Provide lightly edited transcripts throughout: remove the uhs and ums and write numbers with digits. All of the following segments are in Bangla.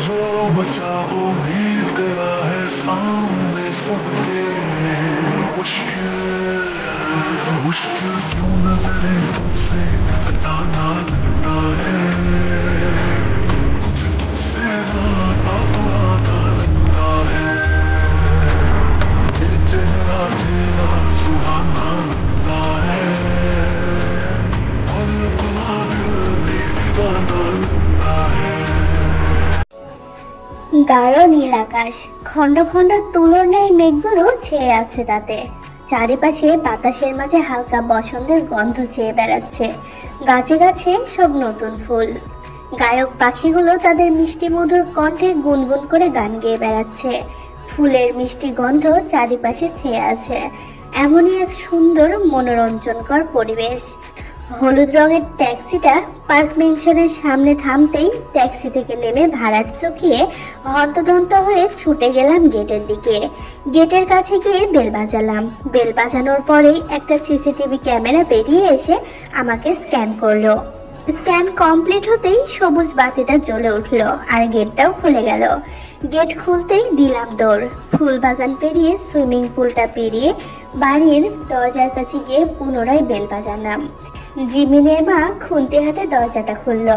जो बचा वो भी तेरा है सामने सबके। मुश्किल मुश्किल क्यों नजरें तुमसे हटाना लगता है, कुछ तुमसे आता तो आता लगता है। ये चेहरा तेरा सुहाना लगता है, और अपना दिल भी दीवाना लगता है। গাঢ় নীল আকাশ, খন্ড খন্ড তুলোর ন্যায় মেঘগুলো ছেয়ে আছে তাতে। চারিপাশে বাতাসের মাঝে হালকা বসন্তের গন্ধ ছেয়ে বেড়াচ্ছে। গাছে গাছে সব নতুন ফুল। গায়ক পাখিগুলো তাদের মিষ্টি মধুর কণ্ঠে গুনগুন করে গান গেয়ে বেড়াচ্ছে। ফুলের মিষ্টি গন্ধ চারিপাশে ছেয়ে আছে। এমনই এক সুন্দর মনোরঞ্জনকর পরিবেশ। হলুদ রঙের ট্যাক্সিটা পার্ক মেনশনের সামনে থামতেই ট্যাক্সি থেকে নেমে ভাড়াট চুকিয়ে হন্তদন্ত হয়ে ছুটে গেলাম গেটের দিকে। গেটের কাছে গিয়ে বেল বাজালাম। বেল বাজানোর পরেই একটা সিসিটিভি ক্যামেরা বেরিয়ে এসে আমাকে স্ক্যান করলো। স্ক্যান কমপ্লিট হতেই সবুজ বাতিটা জ্বলে উঠলো আর গেটটাও খুলে গেল। গেট খুলতেই দিলাম দৌড়। ফুল বাগান পেরিয়ে সুইমিং পুলটা পেরিয়ে বাড়ির দরজার কাছে গিয়ে পুনরায় বেল বাজালাম। জিমিনের মা খুন্তি হাতে দরজাটা খুললো।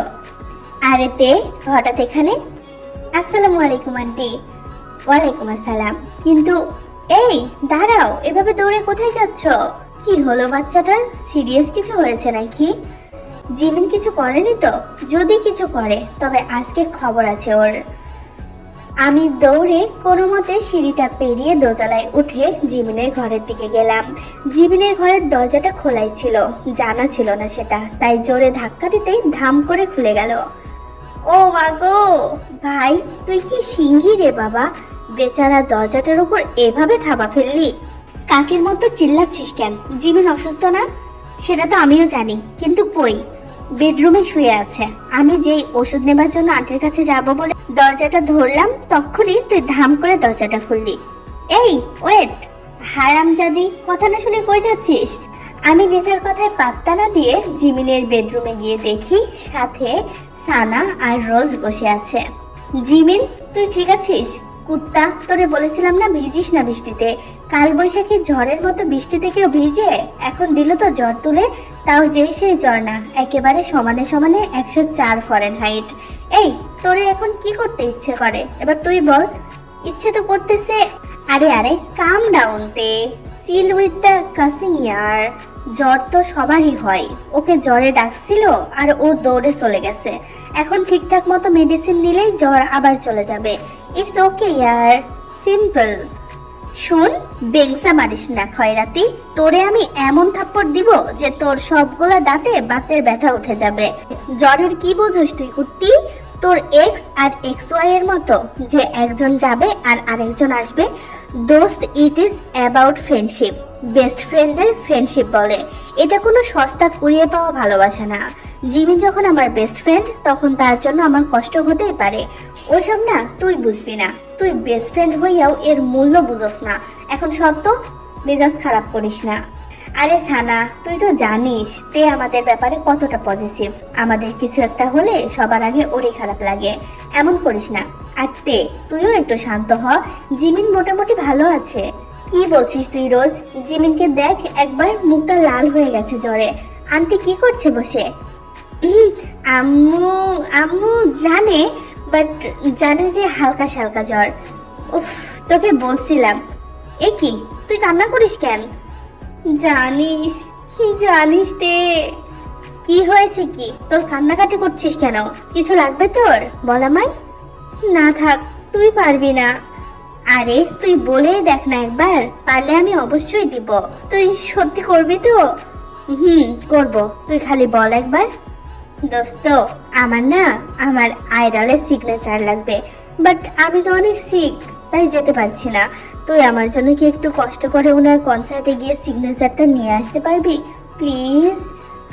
আরে তে হঠাৎ এখানে? আসসালামু আলাইকুম আন্টি। ওয়ালাইকুম আসসালাম। কিন্তু এই দাঁড়াও, এভাবে দৌড়ে কোথায় যাচ্ছ? কি হলো বাচ্চাটার? সিরিয়াস কিছু হয়েছে নাকি? জিমিন কিছু করেনি তো? যদি কিছু করে তবে আজকে খবর আছে ওর। আমি দৌড়ে কোনো মতে সিঁড়িটা পেরিয়ে দোতলায় উঠে জিমিনের ঘরের দিকে গেলাম। জিমিনের ঘরের দরজাটা খোলাই ছিল, জানা ছিল না সেটা, তাই জোরে ধাক্কা দিতেই ধাম করে খুলে গেল। ও মা গো, ভাই তুই কি সিংহি রে বাবা, বেচারা দরজাটার উপর এভাবে থাবা ফেললি। কাকের মতো চিল্লাচ্ছিস কেন? জিমিন অসুস্থ না? সেটা তো আমিও জানি, কিন্তু কই? বেডরুমে শুয়ে আছে। আমি যেই ওষুধ নেবার জন্য আন্টির কাছে যাব বলে দরজাটা ধরলাম, তখনই তুই ধাম করে দরজাটা খুললি। এই ওয়েট, হারামজাদি, কথা না শুনে কই যাচ্ছিস? আমি নিজের কথায় পাত্তা না দিয়ে জিমিনের বেডরুমে গিয়ে দেখি সাথে সানা আর রোজ বসে আছে। জিমিন তুই ঠিক আছিস? কুত্তা, তোরে বলেছিলাম না ভিজিস না বৃষ্টিতে। কাল বৈশাখী ঝড়ের মতো বৃষ্টিতে কেউ ভিজে? এখন দিল তো জ্বর তুলে, তাও যে সেই জ্বর না, একেবারে সমানে সমানে 104 ফরেনহাইট। এই তোরে এখন কি করতে ইচ্ছে করে এবার তুই বল। ইচ্ছে তো করতেছে। আরে আরে কাম ডাউন তে, চিল উইথ দ্য কাসিং ইয়ার। জ্বর তো সবারই হয়। ওকে জ্বরে ডাকছিল আর ও দৌড়ে চলে গেছে। এখন ঠিকঠাক মতো মেডিসিন নিলেই জ্বর আবার চলে যাবে। It's okay year, simple. শোন, বেংসা মারিস না খয়রাতি। তোরে আমি এমন থাপ্পড় দিব যে তোর সবগুলা দাঁতে বাতের ব্যথা উঠে যাবে। জ্বরের কি বোঝস তুই কুত্তি? তোর এক্স আর এক্স ওয়াই এর মতো যে একজন যাবে আর আরেকজন আসবে। দোস্ত, it is about friendship. Best ফ্রেন্ডের ফ্রেন্ডশিপ বলে। এটা কোনো সস্তা কুড়িয়ে পাওয়া ভালোবাসা না। জিমিন যখন আমার বেস্ট ফ্রেন্ড, তখন তার জন্য আমার কষ্ট হতেই পারে। ওইসব না তুই বুঝবি না। তুই বেস্ট ফ্রেন্ড হইয়াও এর মূল্য বুঝোস না। এখন সব তো মেজাজ খারাপ করিস না। আরে সানা, তুই তো জানিস তে আমাদের ব্যাপারে কতটা পজিটিভ। আমাদের কিছু একটা হলে সবার আগে ওরই খারাপ লাগে। এমন করিস না। আর তে তুইও একটু শান্ত হ। জিমিন মোটামুটি ভালো আছে। কি বলছিস তুই রোজ? জিমিনকে দেখ একবার, মুখটা লাল হয়ে গেছে জ্বরে। আন্টি কি করছে বসে? আম্মু আম্মু জানে, বাট জানে যে হালকা সালকা জ্বর। উফ, তোকে বলছিলাম। এ কি, তুই কান্না করিস কেন? জানিস জানিস তে। কি হয়েছে? কি তোর কান্নাকাটি করছিস কেন? কিছু লাগবে তোর? বল আমায়। না থাক, তুই পারবি না। আরে তুই বলেই দেখ না একবার, পারলে আমি অবশ্যই দিব। তুই সত্যি করবি তো? করব, তুই খালি বল একবার। দোস্ত, আমার না আমার আইডলের সিগনেচার লাগবে, বাট আমি তো অনেক সিক, তাই যেতে পারছি না। তুই আমার জন্য কি একটু কষ্ট করে ওনার কনসার্টে গিয়ে সিগনেচারটা নিয়ে আসতে পারবি প্লিজ?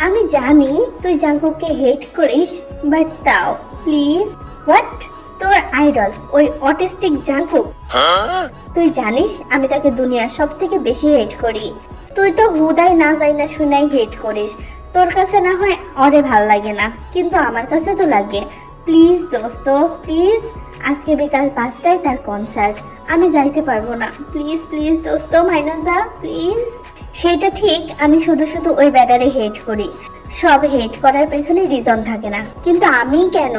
আমি জানি তুই জাঙ্কুককে হেট করিস, বাট তাও প্লিজ। হোয়াট? তোর আইডল ওই অটিস্টিক জাঙ্কুক? তুই জানিস আমি তাকে দুনিয়ার সব থেকে বেশি হেট করি। তুই তো হুদাই না যাই না শুনাই হেট করিস। তোর কাছে না হয় অরে ভাল লাগে না, কিন্তু আমার কাছে তো লাগে। প্লিজ দোস্ত প্লিজ, আজকে বিকাল 5টায় তার কনসার্ট। আমি যাইতে পারবো না, প্লিজ প্লিজ দোস্ত মাইনাজা প্লিজ। সেটা ঠিক, আমি শুধু শুধু ওই ব্যাটারে হেট করি। সব হেট করার পেছনে রিজন থাকে না, কিন্তু আমি কেন?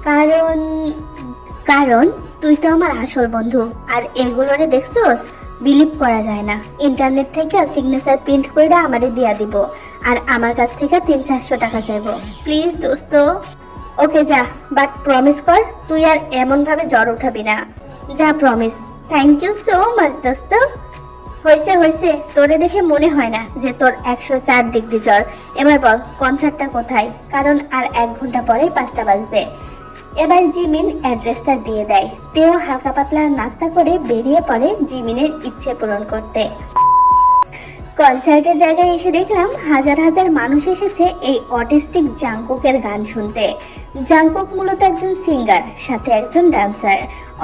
কারণ কারণ তুই তো আমার আসল বন্ধু। আর এগুলোরে দেখছোস, বিলিভ করা যায় না। ইন্টারনেট থেকে সিগনেচার প্রিন্ট করে আমারে দিয়া দিব, আর আমার কাছ থেকে 300-400 টাকা চাইবো। প্লিজ দোস্ত। ওকে যা, বাট প্রমিস কর তুই আর এমন ভাবে জ্বর উঠাবি না। যা, promise. Thank you so much দোস্ত। হয়েছে হয়েছে, তোরে দেখে মনে হয় না যে তোর 104 ডিগ্রি জ্বর। এবার বল কনসার্টটা কোথায়, কারণ আর 1 ঘন্টা পরেই 5টা বাজবে। এবার জিমিন অ্যাড্রেসটা দিয়ে দেয়। তেও হালকা পাতলা নাস্তা করে বেরিয়ে পড়ে জিমিনের ইচ্ছে পূরণ করতে। কনসার্টের জায়গায় এসে দেখলাম হাজার হাজার মানুষ এসেছে এই অটিস্টিক জাংকুকের গান শুনতে। জাংকুক মূলত একজন সিঙ্গার, সাথে একজন ডান্সার।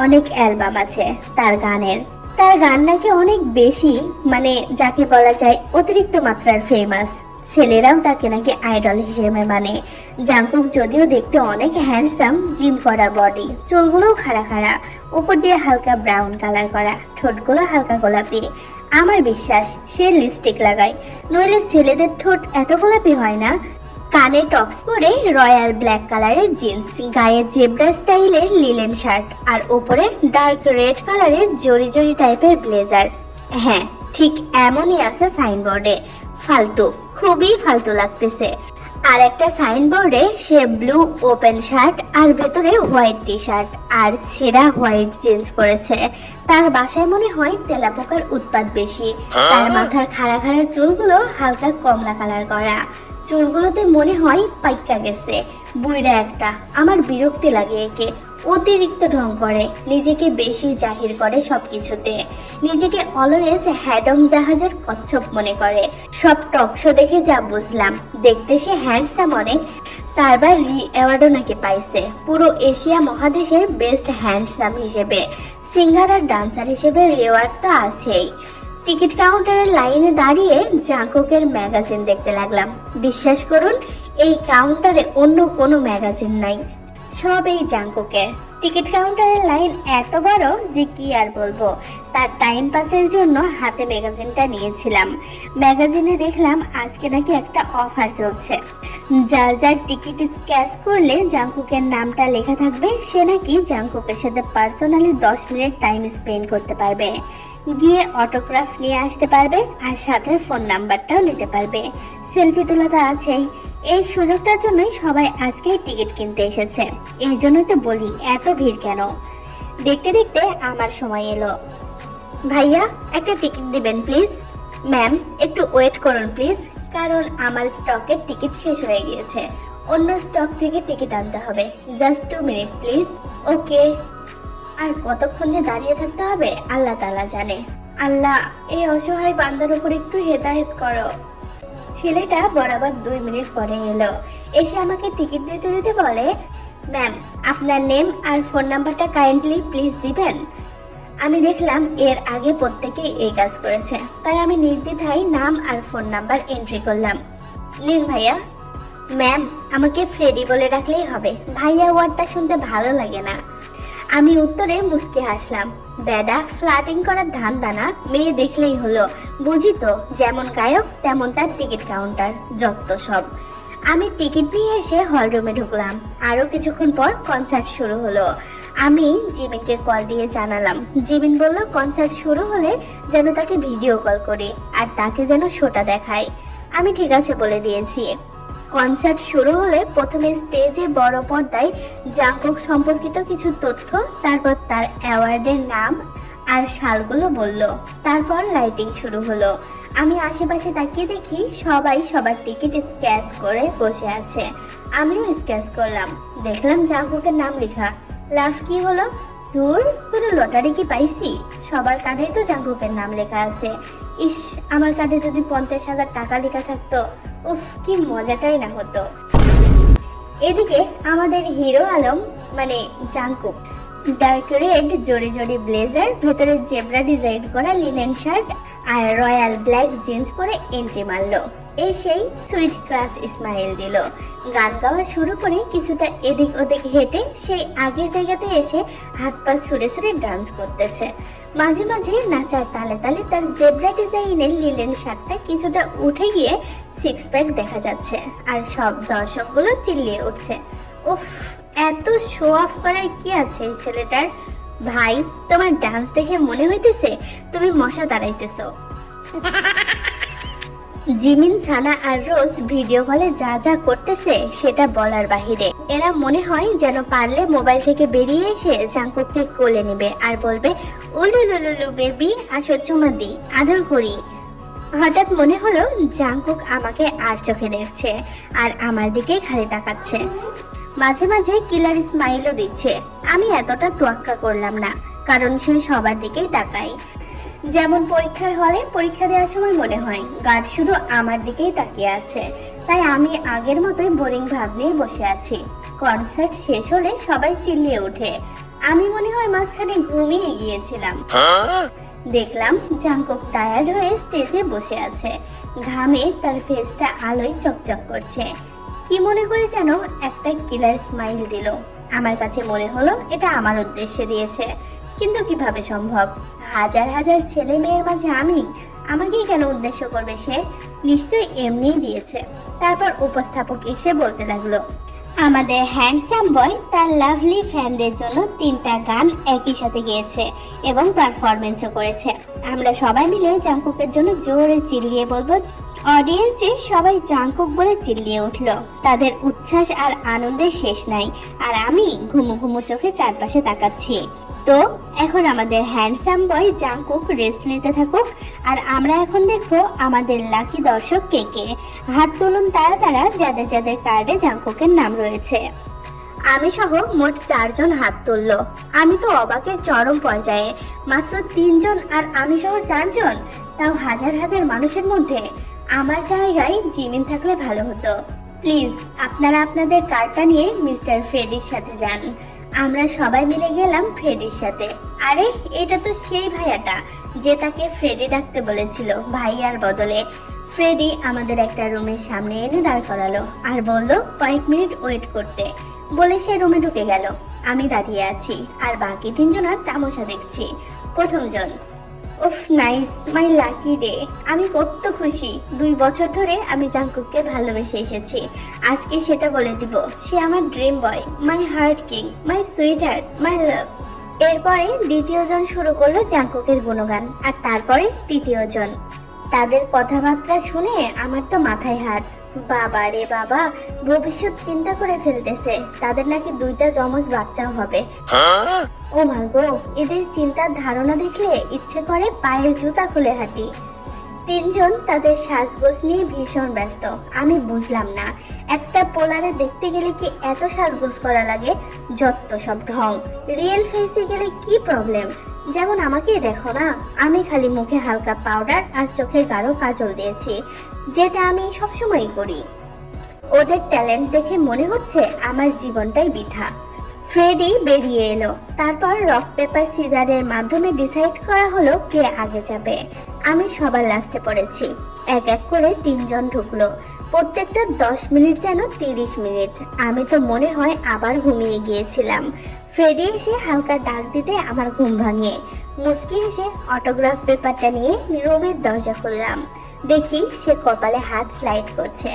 অনেক অ্যালবাম আছে তার গানের। তার গান নাকি অনেক বেশি, মানে যাকে বলা যায় অতিরিক্ত মাত্রার ফেমাস। ছেলেরাও তাকে নাকি আইডল হিসেবে মানে। জাংকুক যদিও দেখতে অনেক হ্যান্ডসাম, জিম করা বডি, চুলগুলোও খাড়া খাড়া, উপর দিয়ে হালকা ব্রাউন কালার করা, ঠোঁটগুলো হালকা গোলাপি। আমার বিশ্বাস সে লিপস্টিক লাগায়, নইলে ছেলেদের ঠোঁট এত গোলাপি হয় না। কানে টপস পরে রয়্যাল ব্ল্যাক কালারের জিন্স, গায়ে জেব্রা স্টাইলের লিলেন শার্ট, আর উপরে ডার্ক রেড কালারের জরি জরি টাইপের ব্লেজার। হ্যাঁ, ঠিক এমনই আছে সাইনবোর্ডে। ফালতু, খুবই ফালতু লাগতেছে। আর একটা সাইনবোর্ডে সে ব্লু ওপেন শার্ট আর ভেতরে হোয়াইট টি শার্ট আর ছেঁড়া হোয়াইট জিন্স পরেছে। তার বাসায় মনে হয় তেলাপোকার উৎপাত বেশি। তার মাথার খাড়া খাড়া চুলগুলো হালকা কমলা কালার করা। চুলগুলোতে মনে হয় পাইকা গেছে। বুইড়া একটা, আমার বিরক্তি লাগে একে। অতিরিক্ত ঢং করে, নিজেকে বেশি জাহির করে সবকিছুতে। নিজেকে অলওয়েজ হ্যাডম জাহাজের কচ্ছপ মনে করে। সব টকশো দেখে যা বুঝলাম, দেখতে সে হ্যান্ডসাম অনেক। সার্ভার অ্যাওয়ার্ডও নাকি পাইছে পুরো এশিয়া মহাদেশের বেস্ট হ্যান্ডসাম হিসেবে। সিঙ্গার আর ডান্সার হিসেবে রিওয়ার্ড তো আছেই। টিকিট কাউন্টারের লাইনে দাঁড়িয়ে জাংকুকের ম্যাগাজিন দেখতে লাগলাম। বিশ্বাস করুন, এই কাউন্টারে অন্য কোনো ম্যাগাজিন নাই, সব এই জাংকুকের। টিকিট কাউন্টারের লাইন এত বড় যে কি আর বলবো। তার টাইম পাসের জন্য হাতে ম্যাগাজিনটা নিয়েছিলাম। ম্যাগাজিনে দেখলাম আজকে নাকি একটা অফার চলছে। যার যার টিকিট স্ক্যাচ করলে জাংকুকের নামটা লেখা থাকবে, সে নাকি জাংকুকের সাথে পার্সোনালি 10 মিনিট টাইম স্পেন্ড করতে পারবে। গিয়ে অটোগ্রাফ নিয়ে আসতে পারবে, আর সাথে ফোন নাম্বারটাও নিতে পারবে। সেলফি তোলা তো আছেই। এই সুযোগটার জন্যই সবাই আজকেই টিকিট কিনতে এসেছে। এই জন্যই তো বলি এত ভিড় কেন। দেখতে দেখতে আমার সময় এলো। ভাইয়া, একটা টিকিট দিবেন প্লিজ। ম্যাম, একটু ওয়েট করুন প্লিজ, কারণ আমার স্টকের টিকিট শেষ হয়ে গিয়েছে। অন্য স্টক থেকে টিকিট আনতে হবে। Just 2 minute please. ওকে। আর কতক্ষণ যে দাঁড়িয়ে থাকতে হবে আল্লাহ তাআলা জানে। আল্লাহ, এই অসহায় বান্দার উপর একটু হেদায়েত করো। ছেলেটা বরাবর 2 মিনিট পরে এলো। এসে আমাকে টিকিট দিতে দিতে বলে, ম্যাম আপনার নেম আর ফোন নাম্বারটা কাইন্ডলি প্লিজ দিবেন। আমি দেখলাম এর আগে প্রত্যেকেই এই কাজ করেছে, তাই আমি নির্দ্বিধায় নাম আর ফোন নাম্বার এন্ট্রি করলাম। নিন ভাইয়া। ম্যাম, আমাকে ফ্রেডি বলে ডাকলেই হবে, ভাইয়া ওয়ার্ডটা শুনতে ভালো লাগে না। আমি উত্তরে মুচকি হাসলাম। বেডা, ফ্লার্টিং করার ধান দানা, মেয়ে দেখলেই হলো। বুঝি তো, যেমন গায়ক তেমন তার টিকিট কাউন্টার, যত সব। আমি টিকিট নিয়ে এসে হল রুমে ঢুকলাম। আরো কিছুক্ষণ পর কনসার্ট শুরু হলো। আমি জিমিনকে কল দিয়ে জানালাম। জিমিন বলল কনসার্ট শুরু হলে যেন তাকে ভিডিও কল করি, আর তাকে যেন শোটা দেখাই। আমি ঠিক আছে বলে দিয়েছি। কনসার্ট শুরু হলে প্রথমে স্টেজে বড় পর্দায় জাংকুক সম্পর্কিত কিছু তথ্য, তারপর তার অ্যাওয়ার্ডের নাম আর সালগুলো বলল। তারপর লাইটিং শুরু হলো। আমি আশেপাশে তাকিয়ে দেখি সবাই সবার টিকিট স্ক্যাচ করে বসে আছে। আমিও স্ক্যাচ করলাম, দেখলাম জাংকুকের নাম লেখা। লাভ কি হলো? ধুর, কোনো লটারি কি পাইছি? সবার কার্ডেই তো জাংকুকের নাম লেখা আছে। ইস, আমার কার্ডে যদি 50,000 টাকা লেখা থাকতো, উফ, কি মজাটাই না হতো। এদিকে আমাদের হিরো আলম মানে জাংকুক ডার্ক রেড জড়ি জড়ি ব্লেজার, ভেতরে জেব্রা ডিজাইন করা লিনেন শার্ট আর রয়্যাল ব্ল্যাক জিন্স পরে এন্ট্রি মারলো। এসেই সুইট ক্রাশ স্মাইল দিল। গান গাওয়া শুরু করে কিছুটা এদিক ওদিক হেঁটে সেই আগের জায়গাতে এসে হাত পা ছুঁড়ে ছুঁড়ে ডান্স করতেছে। মাঝে মাঝে নাচার তালে তালে তার জেব্রা ডিজাইনের লিলেন শার্টটা কিছুটা উঠে গিয়ে সিক্স প্যাক দেখা যাচ্ছে। আর সব দর্শকগুলো চিল্লিয়ে উঠছে। উফ, এত শো অফ করার কি আছে এই ছেলেটার? ভাই, তোমার ডান্স দেখে মনে হইতেছে তুমি মশা তাড়াইতেছো। জিমিন, সানা আর রোজ ভিডিও কলে যা যা করতেছে সেটা বলার বাহিরে। এরা মনে হয় যেন পারলে মোবাইল থেকে বেরিয়ে এসে জাংকুককে কোলে নেবে আর বলবে, উলুলুলুলু বেবি, আসো চুমা দি, আদর করি। হঠাৎ মনে হলো জাংকুক আমাকে আর চোখে দেখছে আর আমার দিকেই খালি তাকাচ্ছে। মাঝে মাঝে কিলার স্মাইলও দিচ্ছে। আমি এতটা তোয়াক্কা করলাম না, কারণ সে সবার দিকেই তাকায়। যেমন পরীক্ষার হলে পরীক্ষা দেওয়ার সময় মনে হয় গার্ড শুধু আমার দিকেই তাকিয়ে আছে, তাই আমি আগের মতোই বোরিং ভাব নিয়ে বসে আছি। কনসার্ট শেষ হলে সবাই চিল্লিয়ে ওঠে। আমি মনে হয় মাঝখানে ঘুমিয়ে গিয়েছিলাম। দেখলাম জাংকুক টায়ার্ড হয়ে স্টেজে বসে আছে। ঘামে তার ফেসটা আলোয় চকচক করছে। কি মনে করে যেন একটা কিলার স্মাইল দিল। আমার কাছে মনে হলো এটা আমার উদ্দেশ্যে দিয়েছে, কিন্তু কিভাবে সম্ভব? হাজার হাজার ছেলে মেয়ের মাঝে আমাকেই কেন উদ্দেশ্য করবে সে? নিশ্চয়ই এমনিই দিয়েছে। তারপর উপস্থাপক এসে বলতে লাগলো, আমাদের হ্যান্ডসাম বয় তার লাভলি ফ্যানদের জন্য 3টা গান একই সাথে গেয়েছে এবং পারফরমেন্সও করেছে। আমরা সবাই মিলে জাংকুকের জন্য জোরে চিল্লিয়ে বলবো। অডিয়েন্সে সবাই জাংকুক বলে চিল্লিয়ে উঠলো। তাদের উচ্ছ্বাস আর আনন্দের শেষ নাই। আর আমি ঘুমু ঘুমু চোখে চারপাশে তাকাচ্ছি। তো এখন আমাদের হ্যান্ডসাম বয় জাংকুক রেস্ট নিতে থাকুক, আর আমরা এখন দেখবো আমাদের লাকি দর্শক কে কে। হাত তুলুন তারা তারা যাদের যাদের কার্ডে জাংকুকের নাম রয়েছে। আমি সহ মোট 4 জন হাত তুললো। আমি তো অবাকের চরম পর্যায়ে। মাত্র 3 জন আর আমি সহ 4 জন, তাও হাজার হাজার মানুষের মধ্যে। আমার জায়গায় জিমিন থাকলে ভালো হতো। প্লিজ আপনারা আপনাদের কার্ডটা নিয়ে মিস্টার ফ্রেডির সাথে যান। আমরা সবাই মিলে গেলাম ফ্রেডির সাথে। আরে এটা তো সেই ভাইয়াটা যে তাকে ফ্রেডি ডাকতে বলেছিল ভাইয়ার বদলে। ফ্রেডি আমাদের একটা রুমের সামনে এনে দাঁড় করালো আর বললো কয়েক মিনিট ওয়েট করতে, বলে সে রুমে ঢুকে গেল। আমি দাঁড়িয়ে আছি আর বাকি 3 জনের তামাশা দেখছি। প্রথম জন, উফ নাইস, মাই লাকি ডে। আমি কত খুশি। 2 বছর ধরে আমি জাংকুককে ভালোবেসে এসেছি। আজকে সেটা বলে দিব। সে আমার dream boy, my heart king, my sweet heart, my love. এরপরে দ্বিতীয় জন শুরু করলো জাংকুকের গুণগান, আর তারপরে তৃতীয় জন। তাদের কথাবার্তা শুনে আমার তো মাথায় হাত। বাবা রে বাবা, ভবিষ্যৎ চিন্তা করে ফেলতেছে। তাদের নাকি 2টা যমজ বাচ্চাও হবে। ও মা গো, এদের চিন্তার ধারণা দেখলে ইচ্ছে করে পায়ের জুতা খুলে হাঁটি। 3 জন তাদের সাজগোজ নিয়ে ভীষণ ব্যস্ত। আমি বুঝলাম না, একটা পোলারে দেখতে গেলে কি এত সাজগোজ করা লাগে? যত সব ঢং। রিয়েল ফেসে গেলে কি প্রবলেম? যেমন আমাকেই দেখো না, আমি খালি মুখে হালকা পাউডার আর চোখের গাঢ় কাজল দিয়েছি, যেটা আমি সবসময়ই করি। ওদের ট্যালেন্ট দেখে মনে হচ্ছে আমার জীবনটাই বৃথা। ফ্রেডি বেরিয়ে এলো। তারপর রক পেপার সিজারের মাধ্যমে ডিসাইড করা হলো কে আগে যাবে। আমি সবার লাস্টে পড়েছি। এক এক করে 3 জন ঢুকলো। প্রত্যেকটা 10 মিনিট যেন 30 মিনিট। আমি তো মনে হয় আবার ঘুমিয়ে গিয়েছিলাম। ফ্রেডি এসে হালকা ডাক দিতে আমার ঘুম ভাঙিয়ে মুস্কি এসে অটোগ্রাফ পেপারটা নিয়ে রুমের দরজা খুললাম। দেখি সে কপালে হাত স্লাইড করছে।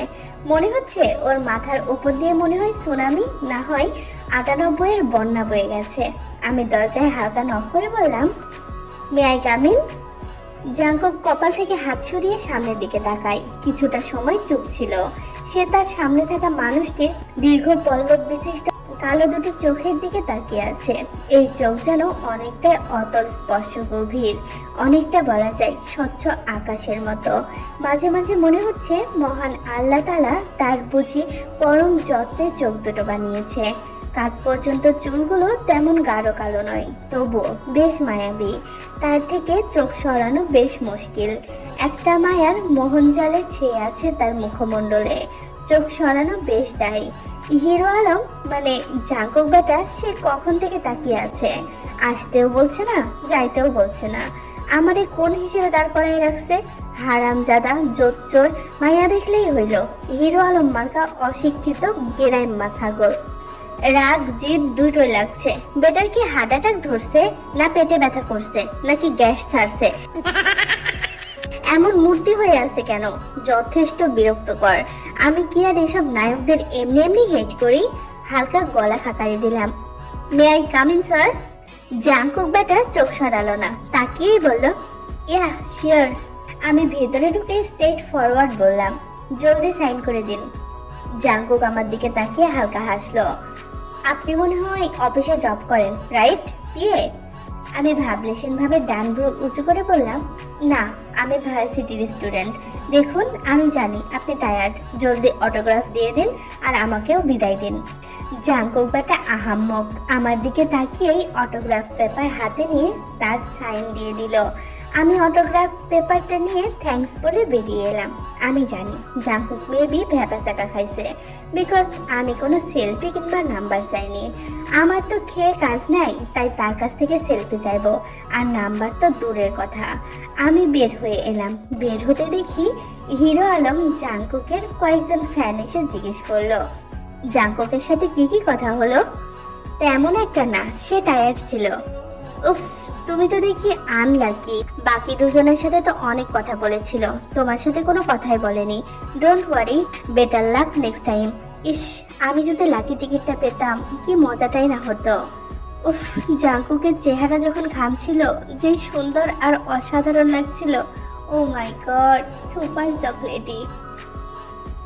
মনে হচ্ছে ওর মাথার উপর দিয়ে মনে হয় সুনামি, না হয় 98-এর বন্যা বয়ে গেছে। আমি দরজায় হালকা নক করে বললাম, may I come in? Jungkook কপাল থেকে হাত সরিয়ে সামনের দিকে তাকায়। কিছুটা সময় চুপ ছিল। সে তার সামনে থাকা মানুষটির দীর্ঘ পল্লব বিশিষ্ট কালো দুটি চোখের দিকে তাকিয়ে আছে। এই চোখ যেন অনেকটা অতল স্পর্শ গভীর, অনেকটা বলা যায় স্বচ্ছ আকাশের মতো। মাঝে মাঝে মনে হচ্ছে মহান আল্লাহ তাআলা তার বুঝি পরম যত্নে চোখ দুটো বানিয়েছে। কাঁধ পর্যন্ত চুলগুলো তেমন গাঢ় কালো নয়, তবুও বেশ মায়াবী। তার থেকে চোখ সরানো বেশ মুশকিল। একটা মায়ার মোহনজালে ছেয়ে আছে তার মুখমণ্ডলে। চোখ সরানো বেশ দায়ী। হিরো আলম মানে জাংকুক বেটা, সে কখন থেকে তাকিয়ে আছে। আসতেও বলছে না, যাইতেও বলছে না। আমারে কোন হিসেবে দাঁড় করাই রাখছে? হারামজাদা, জোচ্চোর, মাইয়া দেখলেই হইল। হিরো আলম মার্কা অশিক্ষিত গেরাইম্মা ছাগল। রাগ জিদ দুটোই লাগছে। বেটার কি হার্ট অ্যাটাক ধরছে, না পেটে ব্যথা করছে, নাকি গ্যাস ছাড়ছে? এমন মূর্তি হয়ে আছে কেন? যথেষ্ট বিরক্তকর। আমি কি আর এসব নায়কদের এমনি এমনি হেট করি? হালকা গলা খাকারি দিলাম। May I come in sir? Jungkook বেটা চোখ সরালো না, তাকিয়েই বলল, ইয়া শিওর। আমি ভেতরে ঢুকে স্ট্রেট ফরওয়ার্ড বললাম, জলদি সাইন করে দিন। জাঙ্কুক আমার দিকে তাকিয়ে হালকা হাসলো। আপনি মনে হয় অফিসে জব করেন, রাইট? পিএ? আমি ভাবলেশন ভাবে ডান ব্রু উঁচু করে বললাম, না, আমি ভার্সিটির স্টুডেন্ট। দেখুন, আমি জানি আপনি টায়ার্ড, জলদি অটোগ্রাফ দিয়ে দিন আর আমাকেও বিদায় দিন। জাঙ্কুক বেটা আহাম্মক আমার দিকে তাকিয়েই অটোগ্রাফ পেপার হাতে নিয়ে তার সাইন দিয়ে দিল। আমি অটোগ্রাফ পেপারটা নিয়ে থ্যাঙ্কস বলে বেরিয়ে এলাম। আমি জানি জাঙ্কুক মেবি ভ্যাপা চাকা খাইছে, বিকজ আমি কোনো সেলফি কিংবা নাম্বার চাইনি। আমার তো খেয়ে কাজ নাই, তাই তার কাছ থেকে সেলফি চাইবো, আর নাম্বার তো দূরের কথা। আমি বের হয়ে এলাম। বের হতে দেখি হিরো আলম জাঙ্কুকের কয়েকজন ফ্যান এসে জিজ্ঞেস করলো, জাঙ্কুকের সাথে কি কি কথা হলো? তেমন একটা না, সে টায়ার্ড ছিল। উফস, তুমি তো দেখি আনলাকি। বাকি দুজনের সাথে তো অনেক কথা বলেছিল, তোমার সাথে কোনো কথাই বলেনি। Don't worry, better luck next time. ইস, আমি যদি লাকি টিকিটটা পেতাম কি মজাটাই না হতো। উফ, জাঙ্কুকের চেহারা যখন ঘামছিল, যে সুন্দর আর অসাধারণ লাগছিল। ও মাই গড, সুপার চকলেটি।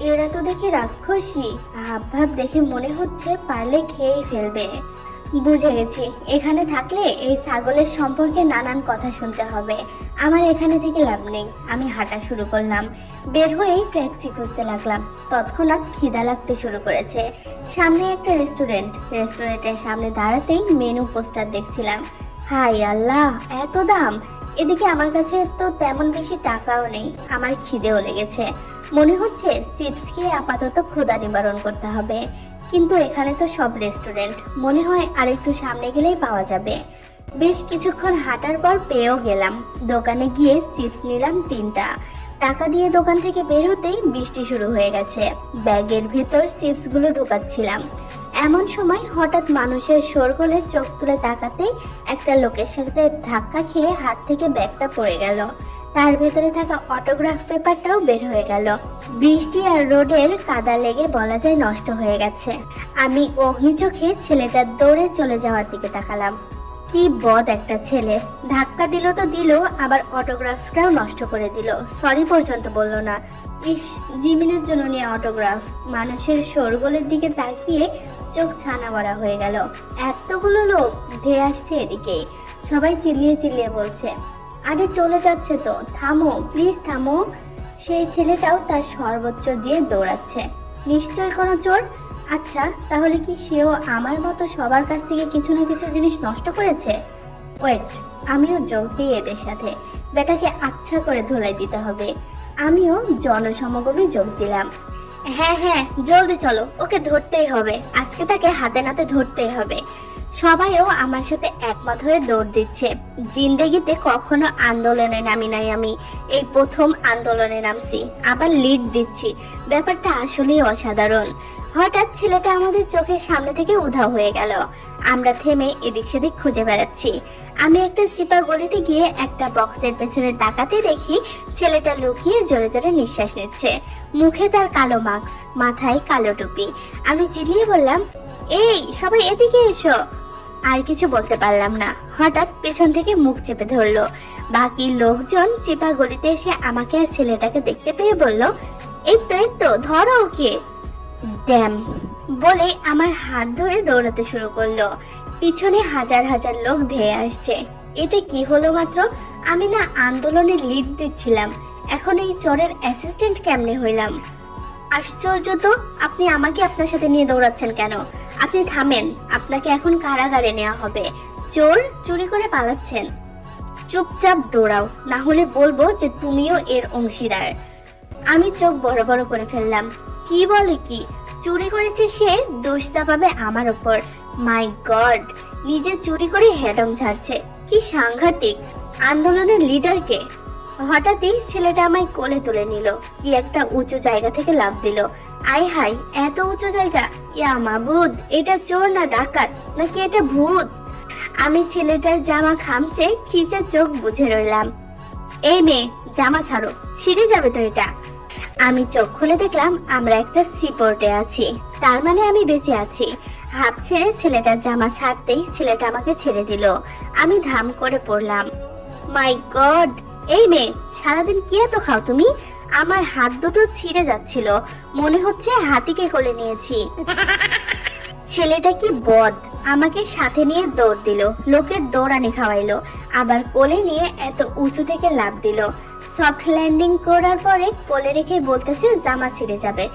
এরা তো দেখি রাক্ষসী, হাব ভাব দেখে মনে হচ্ছে পারলে খেয়েই ফেলবে। বুঝে গেছি, এখানে থাকলে এই ছাগলের সম্পর্কে নানান কথা শুনতে হবে। আমার এখানে থেকে লাভ নেই। আমি হাঁটা শুরু করলাম। বের হয়েই ট্যাক্সি খুঁজতে লাগলাম। তৎক্ষণাৎ খিদা লাগতে শুরু করেছে। সামনে একটা রেস্টুরেন্টের সামনে দাঁড়াতেই মেনু পোস্টার দেখছিলাম। হাই আল্লাহ, এত দাম! এদিকে আমার কাছে তো তেমন বেশি টাকাও নেই। আমার খিদেও লেগেছে। মনে হচ্ছে চিপস খেয়ে আপাতত ক্ষুধা নিবারণ করতে হবে। কিন্তু এখানে তো সব রেস্টুরেন্ট, মনে হয় আরেকটু সামনে গেলেই পাওয়া যাবে। বেশ কিছুক্ষণ হাঁটার পর পেয়েও গেলাম। দোকানে গিয়ে চিপস নিলাম 3টা। টাকা দিয়ে দোকান থেকে বের হতেই বৃষ্টি শুরু হয়ে গেছে। ব্যাগের ভেতর চিপসগুলো ঢোকাচ্ছিলাম। এমন সময় হঠাৎ মানুষের শোরগোলে চোখ তুলে তাকাতেই একটা লোকের সাথে ধাক্কা খেয়ে হাত থেকে ব্যাগটা পড়ে গেল। তার ভেতরে থাকা অটোগ্রাফ পেপারটাও বের হয়ে গেল। বৃষ্টি আর রোডের কাদা লেগে বলা যায় নষ্ট হয়ে গেছে। আমি অগ্নি চোখে ছেলেটার দৌড়ে চলে যাওয়ার দিকে তাকালাম। কি বদ একটা ছেলে! ধাক্কা দিল তো দিল, আবার অটোগ্রাফটাও নষ্ট করে দিল। সরি পর্যন্ত বলল না। ইস, জিমিনের জন্য নিয়ে অটোগ্রাফ! মানুষের শোরগোলের দিকে তাকিয়ে চোখ ছানা বড়া হয়ে গেল। এতগুলো লোক ধেয়ে আসছে এদিকেই। সবাই চিল্লিয়ে চিল্লিয়ে বলছে, আরে চলে যাচ্ছে তো, থামো প্লিজ থামো। সেই ছেলেটাও তার সর্বোচ্চ দিয়ে দৌড়াচ্ছে। নিশ্চয় কোনো চোর। আচ্ছা, তাহলে কি সেও আমার মতো সবার কাছ থেকে কিছু না কিছু জিনিস নষ্ট করেছে? ওয়েট, আমিও যোগ দিই এদের সাথে। বেটাকে আচ্ছা করে ধুলাই দিতে হবে। আমিও জনসমাগমে যোগ দিলাম। হ্যাঁ হ্যাঁ, জলদি চলো, ওকে ধরতেই হবে। আজকে তাকে হাতে নাতে ধরতেই হবে। সবাইও আমার সাথে একমত হয়ে দৌড় দিচ্ছে। জিন্দেগিতে কখনো আন্দোলনে নামি নাই আমি, এই প্রথম আন্দোলনে নামছি, আবার লিড দিচ্ছি। ব্যাপারটা আসলেই অসাধারণ। হঠাৎ ছেলেটা আমাদের চোখের সামনে থেকে উধাও হয়ে গেল। আমরা থেমে এদিক সেদিক খুঁজে বেড়াচ্ছি। আমি একটা চিপা গলিতে গিয়ে একটা বক্সের পেছনে তাকাতে দেখি ছেলেটা লুকিয়ে জোরে জোরে নিঃশ্বাস নিচ্ছে। মুখে তার কালো মাস্ক, মাথায় কালো টুপি। আমি চিল্লিয়ে বললাম, এই সবাই এদিকে এসো। আর কিছু বলতে পারলাম না। হঠাৎ পেছন থেকে মুখ চেপে ধরলো। বাকি লোকজন চিপা গলিতে এসে আমাকে আর ছেলেটাকে দেখতে পেয়ে বলল, এই তো ধরো ওকে। ড্যাম বলে আমার হাত ধরে দৌড়াতে শুরু করলো। পিছনে হাজার হাজার লোক ধেয়ে আসছে। এটা কি হলো মাত্র? আমি না আন্দোলনে লিড দিচ্ছিলাম, এখন এই চোরের অ্যাসিস্ট্যান্ট কেমনে হইলাম? আশ্চর্য তো, আপনি আমাকে আপনার সাথে নিয়ে দৌড়াচ্ছেন কেন? আপনি থামেন, আপনাকে এখন কারাগারে নেওয়া হবে। চোর চুরি করে পালাচ্ছেন। চুপচাপ দৌড়াও, না হলে বলবো যে তুমিও এর অংশীদার। আমি চোখ বড় বড় করে ফেললাম। কি বলে কি? চুরি করেছে সে, দোষটা পাবে আমার উপর। মাই গড, নিজে চুরি করে হেডম ছাড়ছে, কি সাংঘাতিক! আন্দোলনের লিডারকে। হঠাৎই ছেলেটা আমায় কোলে তুলে নিল, কি একটা উঁচু জায়গা থেকে লাফ দিল। আয় হাই, এত উঁচু জায়গা! ইয়া মাবুদ, এটা চোর না ডাকাত নাকি এটা ভূত? আমি ছেলেটার জামা খামচে খিচে চোখ বুঝে রইলাম। এই মেয়ে, জামা ছাড়ো, ছিঁড়ে যাবে তো এটা। আমি চোখ খুলে দেখলাম আমরা একটা সিপোর্টে আছি, তার মানে আমি বেঁচে আছি। হাত ছেড়ে ছেলেটার জামা ছাড়তেই ছেলেটা আমাকে ছেড়ে দিল। আমি ধাম করে পড়লাম। মাই গড! এই মেয়ে, সারাদিন কি এত খাও তুমি? আমার হাত দুটো ছিঁড়ে যাচ্ছিল, মনে হচ্ছে হাতিকে কোলে নিয়েছি। ছেলেটা কি বদ, আমাকে সাথে নিয়ে দৌড় দিল, লোকের দৌড়ানি খাওয়াইলো, আবার কোলে নিয়ে এত উঁচু থেকে লাফ দিল। সফট ল্যান্ডিং করার পরে কোলে রেখে বলতেছে জামা ছিঁড়ে যাবে,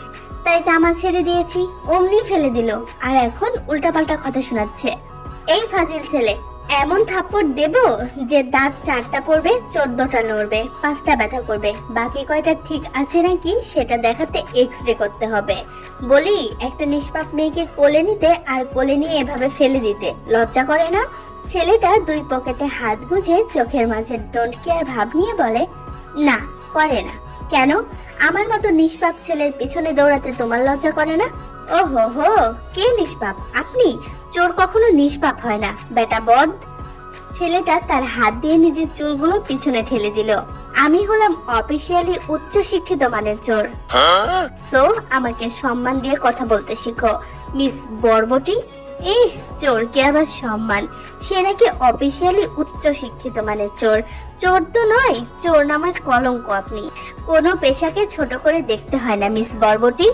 তাই জামা ছেড়ে দিয়েছি, অমনি ফেলে দিল। আর এখন উল্টাপাল্টা কথা শোনাচ্ছে। এই ফাজিল ছেলে, এমন থাপ্পড় দেব যে দাঁত 4টা পড়বে, 14টা নড়বে, 5টা ব্যথা করবে, বাকি কয়টা ঠিক আছে নাকি সেটা দেখাতে এক্স-রে করতে হবে। বলি, একটা নিষ্পাপ মেয়েকে কোলে নিতে আর কোলে নিয়ে এভাবে ফেলে দিতে লজ্জা করে না? ছেলেটা 2 পকেটে হাত গুজে চোখের মাঝে ডোন্ট কেয়ার ভাব নিয়ে বলে, না করে না। কেন? আমার মতো নিষ্পাপ ছেলের পিছনে দৌড়াতে তোমার লজ্জা করে না? ওহো হো, কে নিষ্পাপ? আপনি? চোর কখনো নিষ্পাপ হয় না, বেটা বদ। ছেলেটা তার হাত দিয়ে নিজের চুলগুলো পিছনে ঠেলে দিল। আমি হলাম অফিসিয়ালি উচ্চ শিক্ষিত মানের চোর। সো আমাকে সম্মান দিয়ে কথা বলতে শিখো, মিস বরবটি। এই চোরকে আবার সম্মান? সে নাকি অফিসিয়ালি উচ্চ শিক্ষিত মানের চোর? চোর তো নয়, চোর নামের কলঙ্ক আপনি। কোনো পেশাকে ছোট করে দেখতে হয় না মিস বরবটি।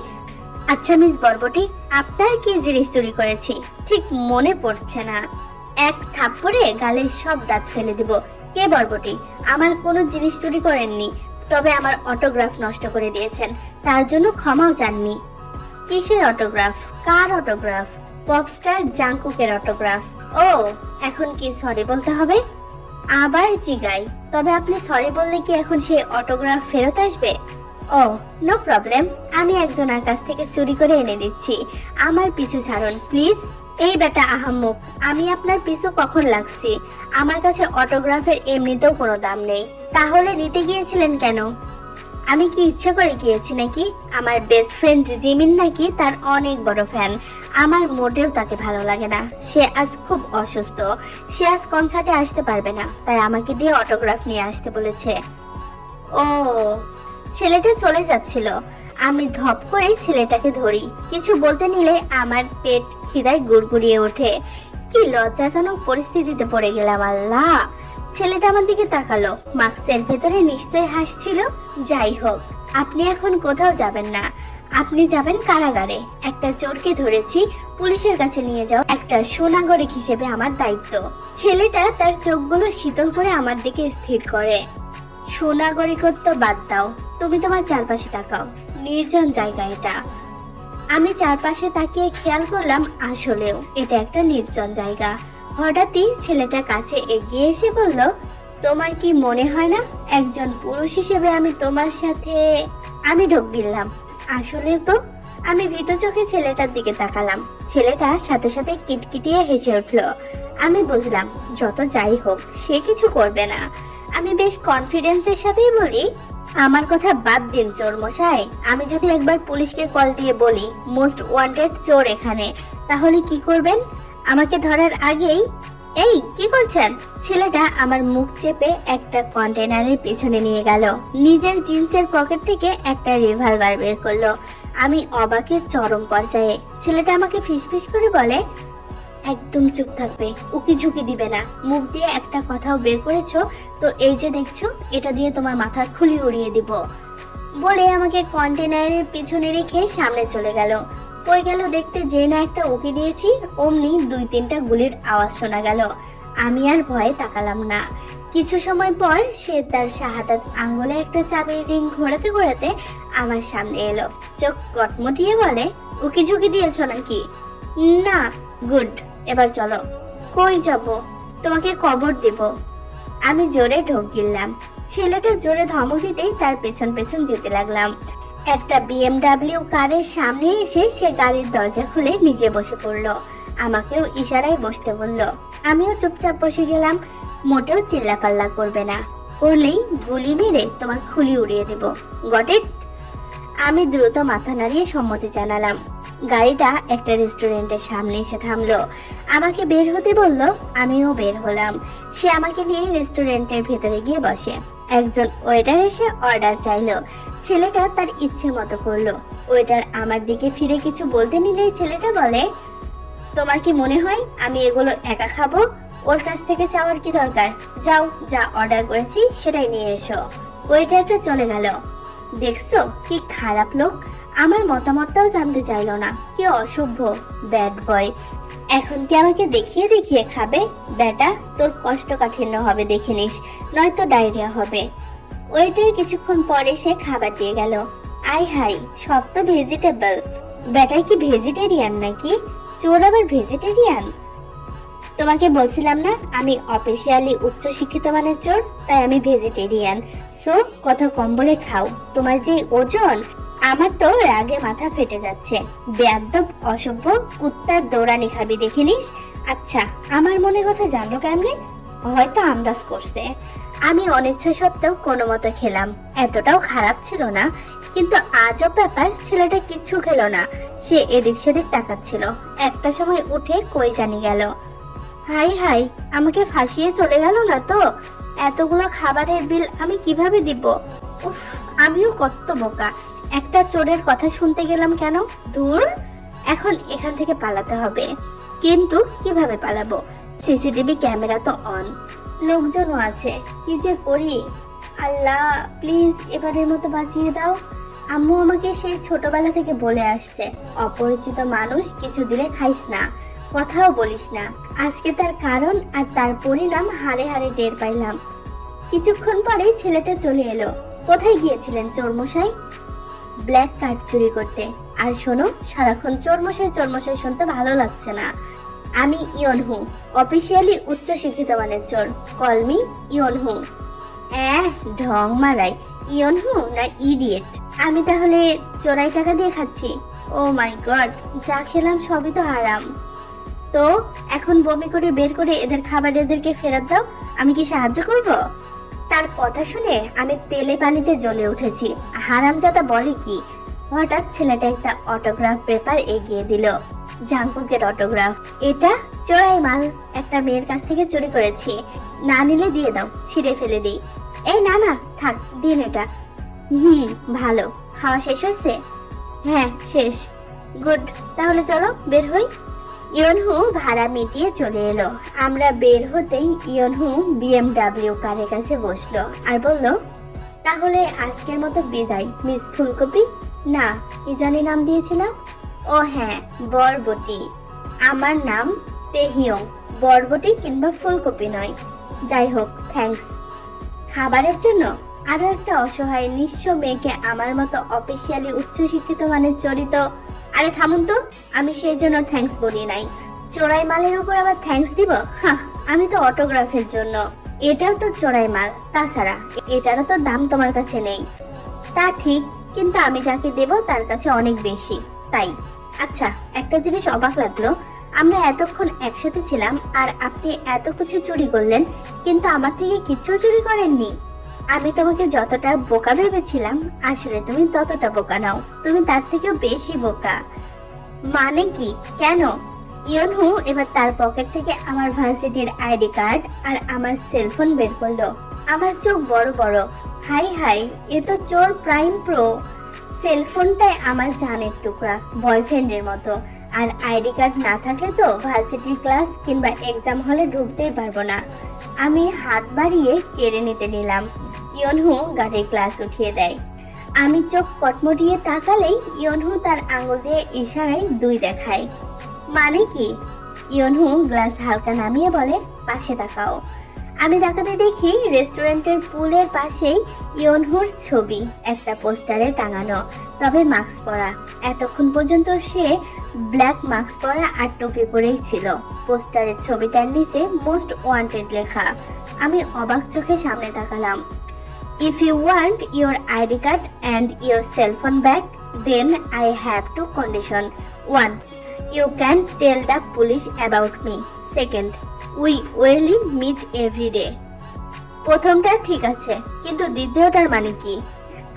আচ্ছা মিস বরবটি, আপনার কি জিনিস চুরি করেছি ঠিক মনে পড়ছে না। এক থাপ্পড়ে গালের সব দাঁত ফেলে দিব। কে বরবটি? আমার কোনো জিনিস চুরি করেননি, তবে আমার অটোগ্রাফ নষ্ট করে দিয়েছেন, তার জন্য ক্ষমাও চাননি। কিসের অটোগ্রাফ? কার অটোগ্রাফ? পপস্টার জাংকুকের অটোগ্রাফ। ও, এখন কি সরি বলতে হবে? আবার জিগাই, তবে আপনি সরি বললে কি এখন সেই অটোগ্রাফ ফেরত আসবে? ও, নো প্রবলেম, আমি একজনের কাছ থেকে চুরি করে এনে দিচ্ছি, আমার পিছু ছাড়ুন প্লিজ। এই বেটা আহাম্মক, আমি আপনার পিছু কখন লাগছি? আমার কাছে অটোগ্রাফের এমনিতেও কোনো দাম নেই, তাহলে নিতে গিয়েছিলেন কেন? আমি কি ইচ্ছে করে গিয়েছি নাকি? আমার বেস্ট ফ্রেন্ড জিমিন নাকি তার অনেক বড় ফ্যান। আমার মোটেও তাকে ভালো লাগে না, সে আজ খুব অসুস্থ, সে আজ কনসার্টে আসতে পারবে না, তাই আমাকে দিয়ে অটোগ্রাফ নিয়ে আসতে বলেছে। ও, ছেলেটা চলে যাচ্ছিল, আমি ধপ করে ছেলেটাকে ধরি। কিছু বলতে নিলে আমার পেট খিদায় গুড়গুড়িয়ে ওঠে। কি লজ্জাজনক পরিস্থিতিতে পড়ে গেলাম আল্লাহ। ছেলেটা আমার দিকে তাকালো, মাস্কের ভেতরে নিশ্চয় হাসছিল। যাই হোক, আপনি এখন কোথাও যাবেন না, আপনি যাবেন কারাগারে। একটা চোরকে ধরেছি, পুলিশের কাছে নিয়ে যাও একটা সুনাগরিক হিসেবে আমার দায়িত্ব। ছেলেটা তার চোখগুলো শীতল করে আমার দিকে স্থির করে। সুনাগরিকত্ব বাদ দাও, তুমি তোমার চারপাশে তাকাও, নির্জন জায়গা এটা। আমি চারপাশে তাকিয়ে খেয়াল করলাম আসলেও এটা একটা নির্জন জায়গা। হঠাৎই ছেলেটা কাছে এগিয়ে এসে বলল, তোমার কি মনে হয় না একজন পুরুষ হিসেবে আমি তোমার সাথে? আমি ঢোক গিললাম। আসলে তো। আমি ভীত চোখে ছেলেটার দিকে তাকালাম। ছেলেটা সাথে সাথে কিটকিটিয়ে হেসে উঠল। আমি বুঝলাম যত যাই হোক সে কিছু করবে না। আমি বেশ কনফিডেন্সের সাথেই বলি, আমার কথা বাদ দিন চোর মশাই, আমি যদি একবার পুলিশকে কল দিয়ে বলি মোস্ট ওয়ান্টেড চোর এখানে, তাহলে কি করবেন? আমাকে ধরার আগেই। এই কি করছেন? ছেলেটা আমার মুখ চেপে একটা কন্টেনারের পেছনে নিয়ে গেল, নিজের জিন্সের পকেট থেকে একটা রিভলভার বের করলো। আমি অবাকের চরম পর্যায়ে। ছেলেটা আমাকে ফিসফিস করে বলে, একদম চুপ থাকবে, উকি ঝুঁকি দিবে না, মুখ দিয়ে একটা কথাও বের করেছো তো এই যে দেখছো এটা দিয়ে তোমার মাথার খুলি উড়িয়ে দিব। বলে আমাকে কন্টেনারের পিছনে রেখে সামনে চলে গেল। কই গেল দেখতে যে না একটা উকি দিয়েছি, অমনি 2-3টা গুলির আওয়াজ শোনা গেল। আমি আর ভয়ে তাকালাম না। কিছু সময় পর সে তার শাহাদাত আঙ্গুলে একটা চাবির রিং ঘোরাতে ঘোরাতে আমার সামনে এলো, চোখ কটমটিয়ে বলে, উকি ঝুঁকি দিয়েছো নাকি? না। গুড, এবার চলো। কই যাব? তোমাকে কবর দেব। আমি জোরে ঢোক গিললাম। ছেলেটা জোরে ধমক দিতেই তার পেছন পেছন যেতে লাগলাম। একটা BMW কারের সামনে এসে সে গাড়ির দরজা খুলে নিজে বসে পড়লো। আমাকেও ইশারায় বসতে বলল। আমিও চুপচাপ বসে গেলাম। মোটেও চিল্লাপাল্লা করবে না, করলেই গুলি মেরে তোমার খুলি উড়িয়ে দেব। Got it? আমি দ্রুত মাথা নাড়িয়ে সম্মতি জানালাম। গাড়িটা একটা রেস্টুরেন্টের সামনে এসে থামলো। আমাকে বের হতে বলল, আমিও বের হলাম। সে আমাকে নিয়ে রেস্টুরেন্টের ভেতরে গিয়ে বসে। একজন ওয়েটার এসে অর্ডার চাইলো। ছেলেটা তার ইচ্ছে মতো করলো। ওয়েটার আমার দিকে ফিরে কিছু বলতে নিলেই ছেলেটা বলে, তোমার কি মনে হয় আমি এগুলো একা খাবো? ওর কাছ থেকে চাওয়ার কি দরকার? যাও, যা অর্ডার করেছি সেটাই নিয়ে এসো। ওয়েটারটা চলে গেল। দেখছো কি খারাপ লোক, আমার মতামতটাও জানতে চাইলো না। কি অসভ্য ব্যাড বয়। এখন কি আমাকে দেখিয়ে দেখিয়ে খাবে? বেটা, তোর কষ্টকাঠিন্য হবে দেখে নিস, নয়তো ডায়রিয়া হবে। ওয়েটার কিছুক্ষণ পরে সে খাবার দিয়ে গেল। আই হাই, সব তো ভেজিটেবল। বেটাই কি ভেজিটেরিয়ান নাকি? চোর আবার ভেজিটেরিয়ান? তোমাকে বলছিলাম না আমি অফিসিয়ালি উচ্চ শিক্ষিত মানের চোর, তাই আমি ভেজিটেরিয়ান। সো কথা কম বলে খাও। তোমার যে ওজন, আমার তো রাগে মাথা ফেটে যাচ্ছে। বেয়াদব অসভ্য, কুত্তার দৌড়ানি খাবি দেখে নিস। আচ্ছা, আমার মনের কথা জানলো কেমনে? হয়তো আন্দাজ করছে। আমি অনিচ্ছা সত্ত্বেও কোনো মতো খেলাম। এতটাও খারাপ ছিল না, কিন্তু আজব ব্যাপার, ছেলেটা কিচ্ছু খেলো না। সে এদিক সেদিক তাকাচ্ছিল। একটা সময় উঠে কই জানি গেল। হাই হাই, আমাকে ফাঁসিয়ে চলে গেল না তো? এতগুলো খাবারের বিল আমি কিভাবে দিব? উফ, আমিও কত বোকা। একটা চোরের কথা শুনতে গেলাম কেন? দূর, এখন এখান থেকে পালাতে হবে। কিন্তু কিভাবে পালাবো? সিসিটিভি ক্যামেরা তো অন, লোকজনও আছে। কি যে করি? আল্লাহ, প্লিজ এবারের মতো বাঁচিয়ে দাও। আম্মু আমাকে সেই ছোটবেলা থেকে বলে আসছে, অপরিচিত মানুষ কিছু দিলে খাইস না, কথাও বলিস না। আজকে তার কারণ আর তার পরিণাম হাড়ে হাড়ে টের পাইলাম। কিছুক্ষণ পরেই ছেলেটা চলে এলো। কোথায় গিয়েছিলেন চোরমশাই? ব্ল্যাক কার্ড চুরি করতে। আর শোনো, সারাক্ষণ চোরমশাই শুনতে ভালো লাগছে না। আমি ইয়নহু, অফিসিয়ালি উচ্চ শিক্ষিত মানের চোর। Call me Yeonhu. ঢং মারাই। ইয়নহু না ইডিয়েট? আমি তাহলে চোরাই টাকা দিয়ে খাচ্ছি? ও মাই গড, যা খেলাম সবই তো হারাম। তো এখন বমি করে বের করে এদের খাবার এদেরকে ফেরত দাও। আমি কি সাহায্য করব? তার কথা শুনে আমি তেলে পানিতে জ্বলে উঠেছি। হারামজাদা বলে কি? হঠাৎ ছেলেটা একটা অটোগ্রাফ পেপার এগিয়ে দিল। জাঙ্কুকের অটোগ্রাফ। এটা চোরাই মাল, একটা মেয়ের কাছ থেকে চুরি করেছি। না নিলে দিয়ে দাও, ছিঁড়ে ফেলে দিই। এই না না, থাক, দিন এটা। ভালো। খাওয়া শেষ হয়েছে? হ্যাঁ, শেষ। গুড, তাহলে চলো বের হই। ইয়নহু ভাড়া মিটিয়ে চলে এলো। আমরা বের হতেই ইয়নহু বিএমডাব্লিউ কারের কাছে বসলো আর বলল, তাহলে আজকের মতো বিদায় মিস ফুলকপি। না, কি জানি নাম দিয়েছিলাম? ও হ্যাঁ, বরবটি। আমার নাম তেহিয়ং। বরবটি কিংবা ফুলকপি নয়। যাই হোক, থ্যাঙ্কস। খাবারের জন্য? আরো একটা অসহায় নিঃস্ব মেয়েকে আমার মতো অফিসিয়ালি উচ্চশিক্ষিত মানের চরিত। আরে থামুন তো, আমি সেই জন্য থ্যাঙ্কস বলি নাই। চোরাই মালের উপর আবার থ্যাঙ্কস দিব? হ্যাঁ, আমি তো অটোগ্রাফের জন্য। এটাও তো চোরাই মাল, তাছাড়া এটারও তো দাম তোমার কাছে নেই। তা ঠিক, কিন্তু আমি যাকে দেব তার কাছে অনেক বেশি, তাই। আচ্ছা, একটা জিনিস অবাক লাগলো, আমরা এতক্ষণ একসাথে ছিলাম আর আপনি এত কিছু চুরি করলেন, কিন্তু আমার থেকে কিচ্ছু চুরি করেননি। আমি তোমাকে যতটা বোকা ভেবেছিলাম, আসলে তুমি ততটা বোকা নাও, তুমি তার থেকেও বেশি বোকা। মানে কি? কেন? ইয়নহু এবার তার পকেট থেকে আমার ভার্সিটির আইডি কার্ড আর আমার সেলফোন বের করলো। আমার চোখ বড় বড়। হাই হাই, এ তো চোর প্রাইম প্রো। সেলফোনটাই আমার জানের টুকরা, বয়ফ্রেন্ডের মতো। আর আইডি কার্ড না থাকলে তো ভার্সিটির ক্লাস কিংবা এক্সাম হলে ঢুকতেই পারবো না। আমি হাত বাড়িয়ে কেড়ে নিতে নিলাম। ইয়নহু গাড়ির গ্লাস উঠিয়ে দেয়। আমি চোখ কটমটিয়ে তাকালেই ইয়নহু তার আঙুল দিয়ে ইশারায় 2 দেখায়। মানে কি? ইয়নহু গ্লাস হালকা নামিয়ে বলে, পাশে তাকাও। আমি তাকাতে দেখি রেস্টুরেন্টের পুলের পাশেই ইয়নহুর ছবি একটা পোস্টারে টাঙানো, তবে মাস্ক পরা। এতক্ষণ পর্যন্ত সে ব্ল্যাক মাস্ক পরা আর টুপি পরেই ছিল। পোস্টারের ছবিটার নিচে মোস্ট ওয়ান্টেড লেখা। আমি অবাক চোখে সামনে তাকালাম। If you want your ID card and your cell phone back, then I have 2 conditions. 1. You can tell the police about me. 2nd. We will meet everyday. প্রথমটা ঠিক আছে, কিন্তু দ্বিতীয়টার মানে কি?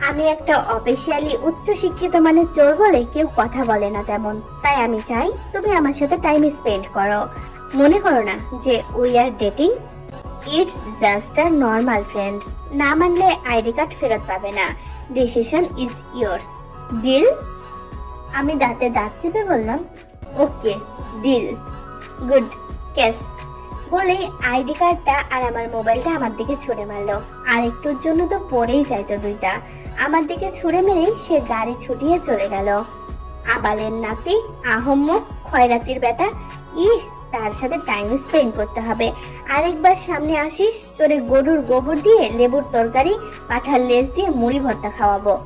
আমি একটা অফিসিয়ালি উচ্চ শিক্ষিত মানের চোর বলে কেউ কথা বলে না তেমন। তাই আমি চাই তুমি আমার সাথে টাইম স্পেন্ড করো। মনে করো না যে we are dating, it's just a normal friend. না মানলে আইডি কার্ড ফেরত পাবে না। Decision is yours. ডিল? আমি দাঁতে দাঁত চেপে বললাম, ওকে ডিল, গুড কেস। বলে আইডি কার্ডটা আর আমার মোবাইলটা আমার দিকে ছুঁড়ে মারলো। আর একটুর জন্য তো পড়েই যাইতো দুইটা। আমার দিকে ছুঁড়ে মেরেই সে গাড়ি ছুটিয়ে চলে গেল। আবালের নাতি, আহম্মক, খয়রাতির বেটা, ইহ, তার সাথে টাইম স্পেন্ড করতে হবে। আরেকবার সামনে আসিস, তোরে গরুর গোবর দিয়ে লেবুর তরকারি, পাঠার লেজ দিয়ে মুড়ি ভর্তা খাওয়াবো।